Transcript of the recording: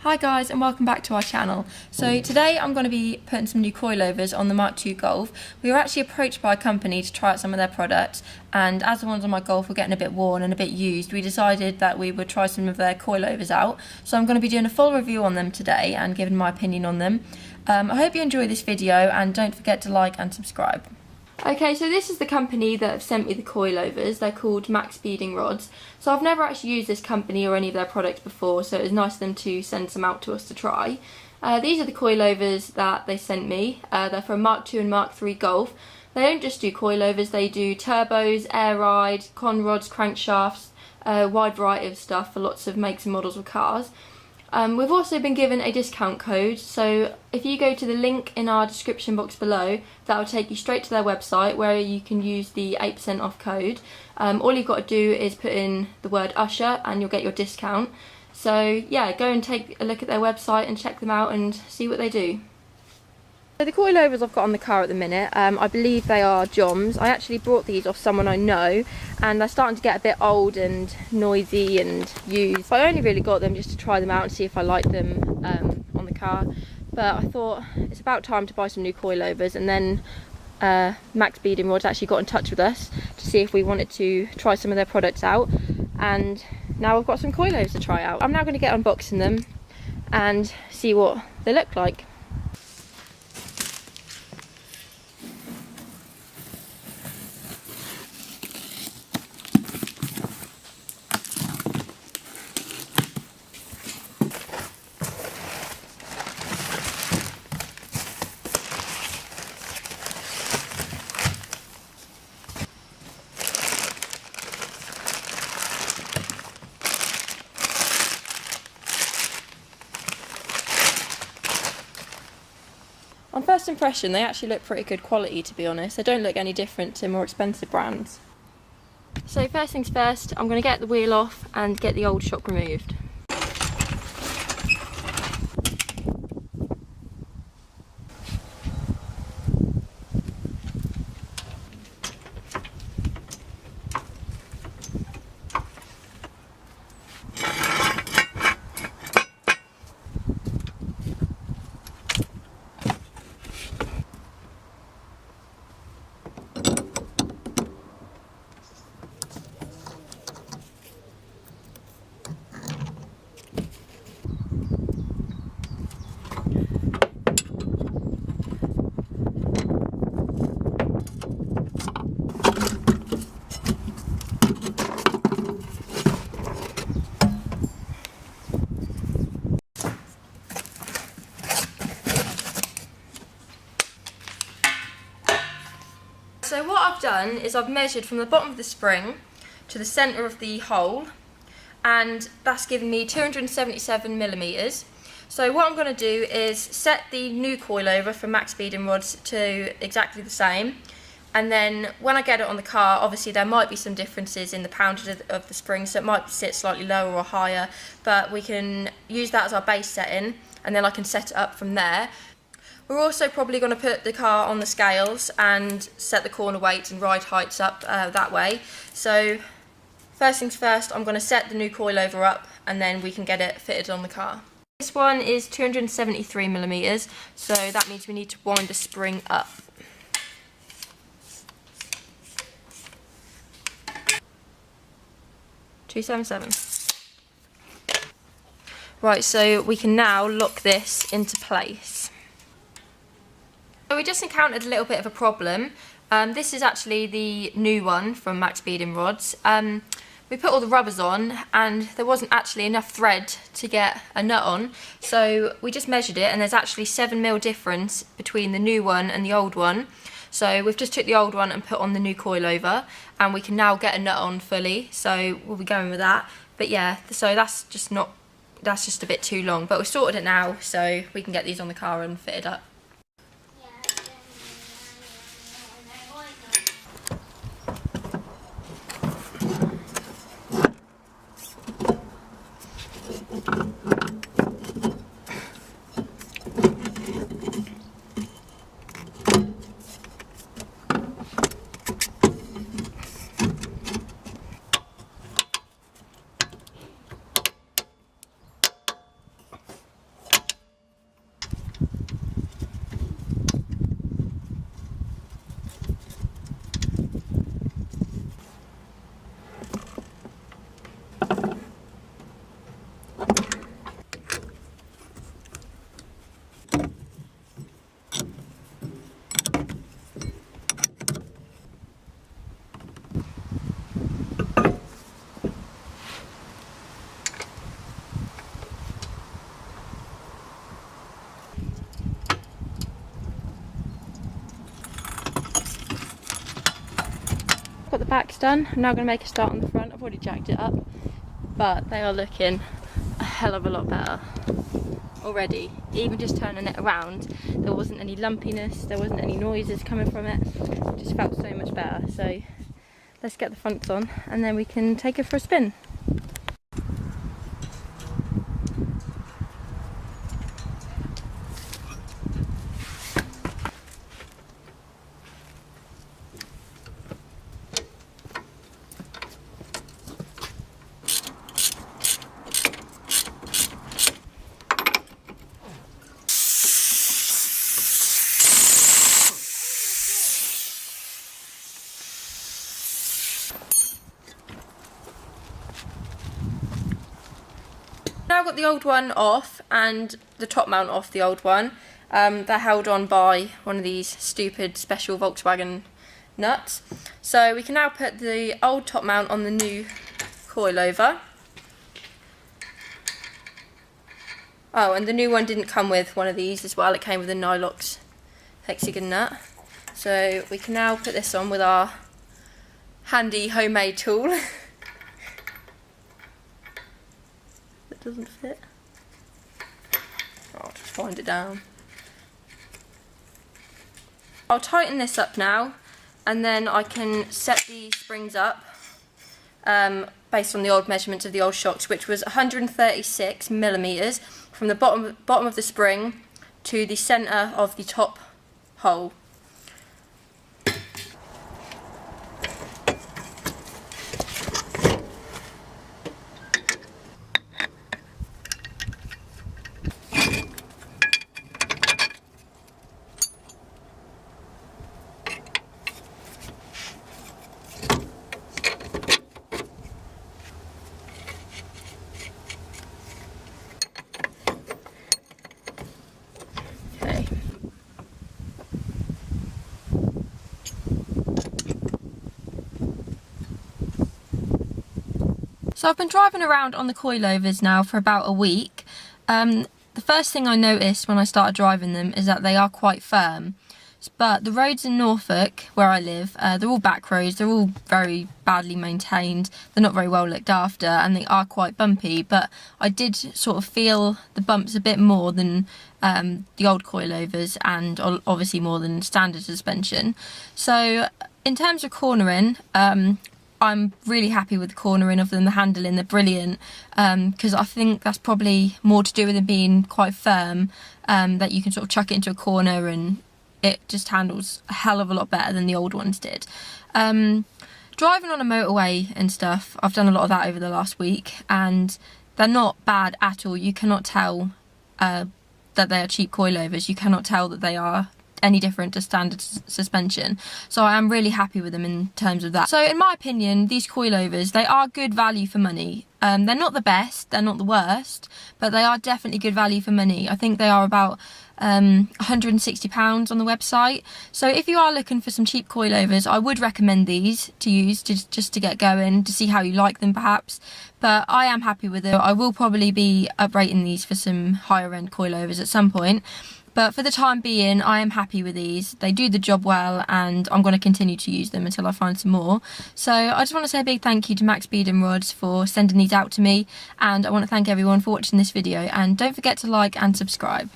Hi guys, and welcome back to our channel. So today I'm going to be putting some new coilovers on the Mk2 Golf. We were actually approached by a company to try out some of their products, and as the ones on my Golf were getting a bit worn and a bit used, we decided that we would try some of their coilovers out. So I'm going to be doing a full review on them today and giving my opinion on them. I hope you enjoy this video, and don't forget to like and subscribe. Okay, so this is the company that have sent me the coilovers. They're called Maxpeedingrods. So I've never actually used this company or any of their products before, so it was nice of them to send some out to us to try. These are the coilovers that they sent me. They're for Mk2 and Mk3 Golf. They don't just do coilovers, they do turbos, air ride, con rods, crankshafts, a wide variety of stuff for lots of makes and models of cars. We've also been given a discount code, so if you go to the link in our description box below, that will take you straight to their website where you can use the 8% off code. All you've got to do is put in the word Usher and you'll get your discount. So yeah, go and take a look at their website and check them out and see what they do. So the coilovers I've got on the car at the minute, I believe they are Joms. I actually brought these off someone I know, and they're starting to get a bit old and noisy and used. I only really got them just to try them out and see if I like them on the car. But I thought it's about time to buy some new coilovers, and then Maxpeedingrods actually got in touch with us to see if we wanted to try some of their products out. And now I've got some coilovers to try out. I'm now going to get unboxing them and see what they look like. On first impression, they actually look pretty good quality, to be honest. They don't look any different to more expensive brands. So first things first, I'm going to get the wheel off and get the old shock removed. So what I've done is I've measured from the bottom of the spring to the centre of the hole, and that's given me 277 millimetres. So what I'm going to do is set the new coilover from Maxpeedingrods to exactly the same, and then when I get it on the car, obviously there might be some differences in the poundage of the spring, so it might sit slightly lower or higher, but we can use that as our base setting, and then I can set it up from there. We're also probably going to put the car on the scales and set the corner weights and ride heights up that way. So first things first, I'm going to set the new coilover up and then we can get it fitted on the car. This one is 273 millimetres, so that means we need to wind the spring up. .277. Right, so we can now lock this into place. So we just encountered a little bit of a problem. This is actually the new one from Maxpeedingrods. We put all the rubbers on and there wasn't actually enough thread to get a nut on, so we just measured it and there's actually 7mm difference between the new one and the old one. So we've just took the old one and put on the new coilover, and we can now get a nut on fully, so we'll be going with that. But yeah, so that's just a bit too long, but we've sorted it now so we can get these on the car and fitted up. back's done. I'm now going to make a start on the front. I've already jacked it up, but they are looking a hell of a lot better already. Even just turning it around, there wasn't any lumpiness, there wasn't any noises coming from it. It just felt so much better. So let's get the fronts on and then we can take it for a spin. Now I've got the old one off and the top mount off the old one. They're held on by one of these stupid special Volkswagen nuts. So we can now put the old top mount on the new coilover. Oh, and the new one didn't come with one of these as well, it came with a Nylox hexagon nut. So we can now put this on with our handy homemade tool. Doesn't fit. I'll just wind it down. I'll tighten this up now and then I can set the springs up based on the old measurements of the old shocks, which was 136 millimeters from the bottom of the spring to the centre of the top hole. So I've been driving around on the coilovers now for about a week. The first thing I noticed when I started driving them is that they are quite firm. But the roads in Norfolk, where I live, they're all back roads, they're all very badly maintained, they're not very well looked after, and they are quite bumpy, but I did sort of feel the bumps a bit more than the old coilovers, and obviously more than standard suspension. So in terms of cornering, I'm really happy with the cornering of them, the handling, they're brilliant, because I think that's probably more to do with them being quite firm, that you can sort of chuck it into a corner and it just handles a hell of a lot better than the old ones did. Driving on a motorway and stuff, I've done a lot of that over the last week, and they're not bad at all. You cannot tell that they are cheap coilovers, you cannot tell that they are any different to standard suspension, so I am really happy with them in terms of that. So in my opinion, these coilovers, they are good value for money. They're not the best, they're not the worst, but they are definitely good value for money. I think they are about £160 on the website. So if you are looking for some cheap coilovers, I would recommend these to use just to get going, to see how you like them perhaps. But I am happy with it. I will probably be uprating these for some higher end coilovers at some point. But for the time being, I am happy with these. They do the job well, and I'm going to continue to use them until I find some more. So I just want to say a big thank you to Maxpeedingrods for sending these out to me, and I want to thank everyone for watching this video, and don't forget to like and subscribe.